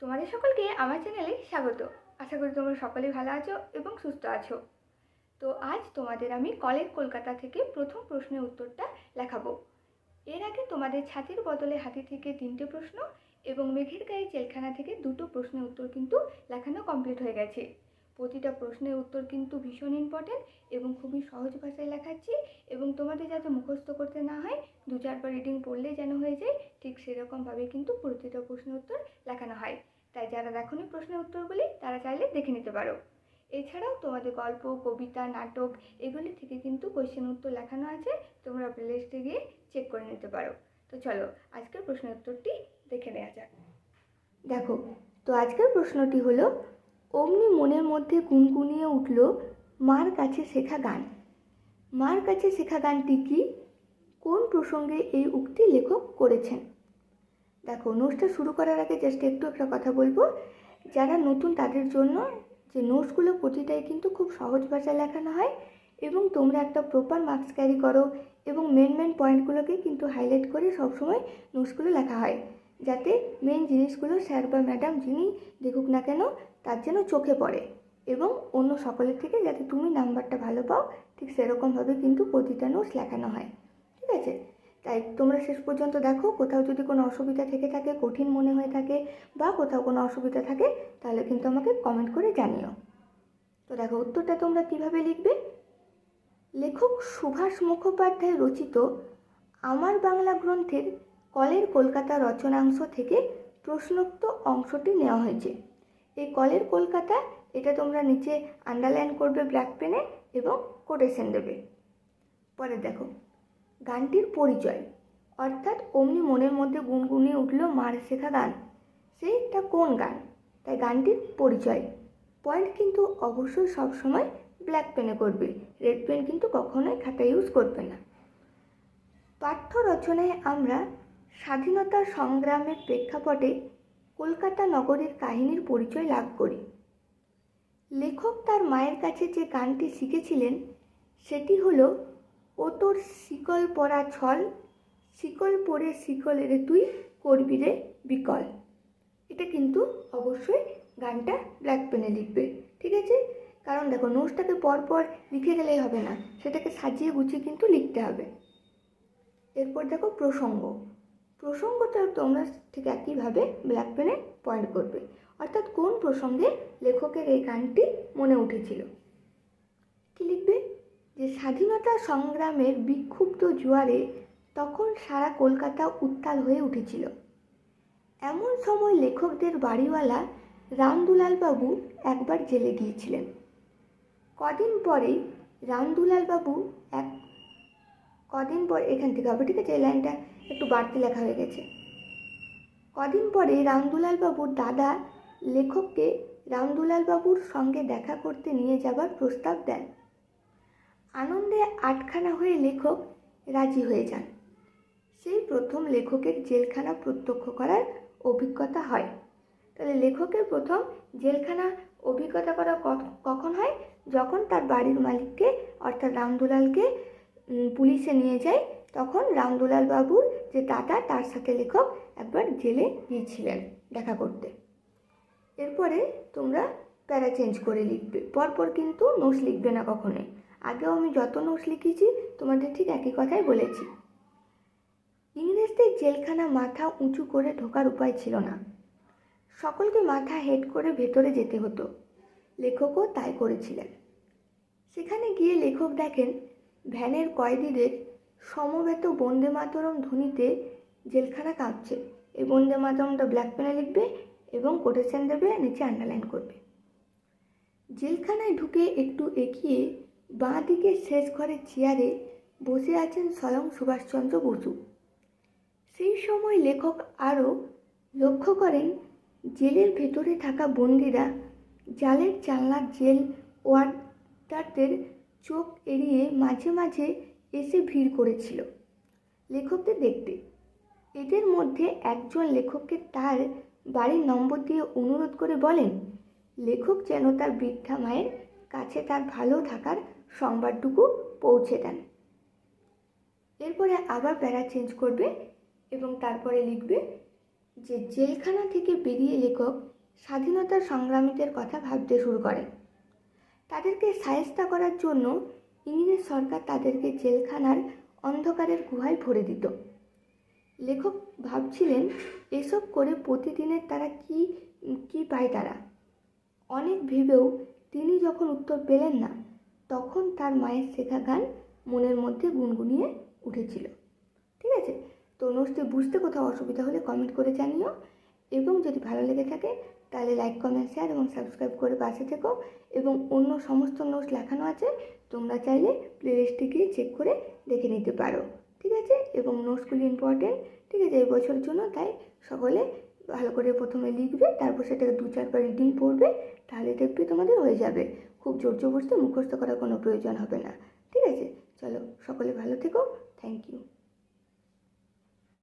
তোমাদের সকলকে আমার চ্যানেলে স্বাগত। আশা করি তোমরা সকলেই ভালো আছো এবং সুস্থ আছো। তো আজ তোমাদের আমি কলের কলকাতা থেকে প্রথম প্রশ্নের উত্তরটা লেখাবো। এর আগে তোমাদের ছাতির বদলে হাতি থেকে 3টে প্রশ্ন এবং মেঘের গায়ে জেলখানা থেকে 2টো প্রশ্নের উত্তর কিন্তু লেখানো কমপ্লিট হয়ে গেছে। প্রতিটা প্রশ্নের উত্তর কিন্তু ভীষণ ইম্পর্টেন্ট এবং খুবই সহজ ভাষায় লেখাচ্ছি, এবং তোমাদের যাতে মুখস্থ করতে না হয়, 2-4বার রিডিং পড়লে যেন হয়ে যায়, ঠিক সেরকমভাবে কিন্তু প্রতিটা প্রশ্নের উত্তর লেখানো হয়। তাই যারা দেখোনি প্রশ্নের উত্তরগুলি তারা চাইলে দেখে নিতে পারো। এছাড়াও তোমাদের গল্প, কবিতা, নাটক এগুলি থেকে কিন্তু কোয়েশ্চেন উত্তর লেখানো আছে, তোমরা প্লেলিস্টে গিয়ে চেক করে নিতে পারো। তো চলো আজকের প্রশ্নের উত্তরটি দেখে নেওয়া যাক। দেখো, তো আজকের প্রশ্নটি হলো, অমনি মনের মধ্যে গুনগুনিয়ে উঠল মার কাছে শেখা গান। মার কাছে শেখা গানটি কি? কোন প্রসঙ্গে এই উক্তি লেখক করেছেন? দেখো, নোটসটা শুরু করার আগে জাস্ট একটু একটা কথা বলবো। যারা নতুন তাদের জন্য যে নোটসগুলো প্রতিটাই কিন্তু খুব সহজ ভাষায় লেখানো হয়, এবং তোমরা একটা প্রপার মার্কস ক্যারি করো, এবং মেন পয়েন্টগুলোকে কিন্তু হাইলাইট করে সবসময় নোটসগুলো লেখা হয়, যাতে মেন জিনিসগুলো স্যার বা ম্যাডাম যিনি দেখুক না কেন তার যেন চোখে পড়ে, এবং অন্য সকলের থেকে যাতে তুমি নাম্বারটা ভালো পাও, ঠিক সেরকমভাবে কিন্তু প্রতিটা নোটস লেখানো হয়। ঠিক আছে? তাই তোমরা শেষ পর্যন্ত দেখো। কোথাও যদি কোনো অসুবিধা থেকে থাকে, কঠিন মনে হয়ে থাকে, বা কোথাও কোনো অসুবিধা থাকে, তাহলে কিন্তু আমাকে কমেন্ট করে জানিও। তো দেখো, উত্তরটা তোমরা কিভাবে লিখবে। লেখক সুভাষ মুখোপাধ্যায় রচিত আমার বাংলা গ্রন্থের কলের কলকাতা রচনাংশ থেকে প্রশ্নোক্ত অংশটি নেওয়া হয়েছে। এই কলের কলকাতা, এটা তোমরা নিচে আন্ডারলাইন করবে ব্ল্যাক পেনে এবং কোটেশন দেবে। পরে দেখো, গানটির পরিচয়, অর্থাৎ অমনি মনের মধ্যে গুনগুনিয়ে উঠল মার শেখা গান, সেইটা কোন গান? তাই গানটির পরিচয়। পয়েন্ট কিন্তু অবশ্যই সবসময় ব্ল্যাক পেনে করবে, রেড পেন কিন্তু কখনোই খাতা ইউজ করবে না। পাঠ্য রচনায় আমরা স্বাধীনতা সংগ্রামের প্রেক্ষাপটে কলকাতা নগরীর কাহিনীর পরিচয় লাভ করি। লেখক তার মায়ের কাছে যে গানটি শিখেছিলেন সেটি হলো, ও তোর শিকল পরা ছল, শিকল পরে শিকলের তুই করবি রে বিকল। এটা কিন্তু অবশ্যই গানটা ব্ল্যাক পেনে লিখবে। ঠিক আছে? কারণ দেখো, নোটসটাকে পরপর লিখে গেলেই হবে না, সেটাকে সাজিয়ে গুছিয়ে কিন্তু লিখতে হবে। এরপর দেখো প্রসঙ্গটা তোমরা ঠিক একইভাবে ব্ল্যাক পেনে পয়েন্ট করবে, অর্থাৎ কোন প্রসঙ্গে লেখকের এই গানটি মনে উঠেছিল। কি লিখবে? যে স্বাধীনতা সংগ্রামের বিক্ষুব্ধ জোয়ারে তখন সারা কলকাতা উত্তাল হয়ে উঠেছিল। এমন সময় লেখকদের বাড়িওয়ালা রামদুলাল বাবু একবার জেলে গিয়েছিলেন। কদিন পর এখান থেকে হবে, ঠিক আছে? এই লাইনটা একটু বাড়তি লেখা হয়ে গেছে। কদিন পরে রামদুলাল বাবুর দাদা লেখককে রামদুলাল বাবুর সঙ্গে দেখা করতে নিয়ে যাবার প্রস্তাব দেন। আনন্দে আটখানা হয়ে লেখক রাজি হয়ে যান। সেই প্রথম লেখকের জেলখানা প্রত্যক্ষ করার অভিজ্ঞতা হয়। তাহলে লেখকের প্রথম জেলখানা অভিজ্ঞতা করা কখন হয়? যখন তার বাড়ির মালিককে, অর্থাৎ রামদুলালকে পুলিশে নিয়ে যায়, তখন রামদুলাল বাবুর যে দাদা তার সাথে লেখক একবার জেলে গিয়েছিলেন দেখা করতে। এরপরে তোমরা প্যারা চেঞ্জ করে লিখবে, পরপর কিন্তু নোটস লিখবে না কখনোই। আগেও আমি যত নোটস লিখেছি তোমাদের ঠিক একই কথাই বলেছি। ইংরেজদের জেলখানা মাথা উঁচু করে ঢোকার উপায় ছিল না, সকলকে মাথা হেড করে ভেতরে যেতে হতো। লেখকও তাই করেছিলেন। সেখানে গিয়ে লেখক দেখেন ভ্যানের কয়েদিদের সমবেত বন্দে মাতরম ধ্বনিতে জেলখানা কাঁপছে। এই বন্দে মাতরমটা ব্ল্যাক পেনে লিখবে এবং কোটেশন দেবে, নিচে আন্ডারলাইন করবে। জেলখানায় ঢুকে একটু এগিয়ে বাঁ দিকে শেষ ঘরের চেয়ারে বসে আছেন স্বয়ং সুভাষচন্দ্র বসু। সেই সময় লেখক আরও লক্ষ্য করেন জেলের ভেতরে থাকা বন্দীরা জালের জানলার জেল ওয়ার্ডারদের চোখ এড়িয়ে মাঝে মাঝে এসে ভিড় করেছিল লেখকদের দেখতে। এদের মধ্যে একজন লেখককে তার বাড়ির নম্বর দিয়ে অনুরোধ করে বলেন লেখক যেন তার বৃদ্ধা মায়ের কাছে তার ভালো থাকার সংবাদটুকু পৌঁছে দেন। এরপরে আবার প্যারা চেঞ্জ করবে এবং তারপরে লিখবে যে জেলখানা থেকে বেরিয়ে লেখক স্বাধীনতার সংগ্রামীদের কথা ভাবতে শুরু করেন। তাদেরকে শায়েস্তা করার জন্য ইংরেজ সরকার তাদেরকে জেলখানার অন্ধকারের গুহায় ভরে দিত। লেখক ভাবছিলেন এসব করে প্রতিদিনের তারা কি পায় তারা। অনেক ভেবেও তিনি যখন উত্তর পেলেন না, তখন তার মায়ের শেখা গান মনের মধ্যে গুনগুনিয়ে উঠেছিল। ঠিক আছে, তো নোটসটি বুঝতে কোথাও অসুবিধা হলে কমেন্ট করে জানিও, এবং যদি ভালো লেগে থাকে তাহলে লাইক, কমেন্ট, শেয়ার এবং সাবস্ক্রাইব করে পাশে থেকো। এবং অন্য সমস্ত নোটস লেখানো আছে, তোমরা চাইলে প্লেলিস্টে গিয়ে চেক করে দেখে নিতে পারো। ঠিক আছে, এবং নোটসগুলি ইম্পর্টেন্ট, ঠিক আছে, এই বছরের জন্য। তাই সকলে ভালো করে প্রথমে লিখবে, তারপর সেটাকে 2-4বার রিডিং পড়বে, তাহলে দেখবে তোমাদের হয়ে যাবে। খুব জোর জবরদস্তি মুখস্থ করার কোনো প্রয়োজন হবে না। ঠিক আছে, চলো সকলে ভালো থেকো। Thank you.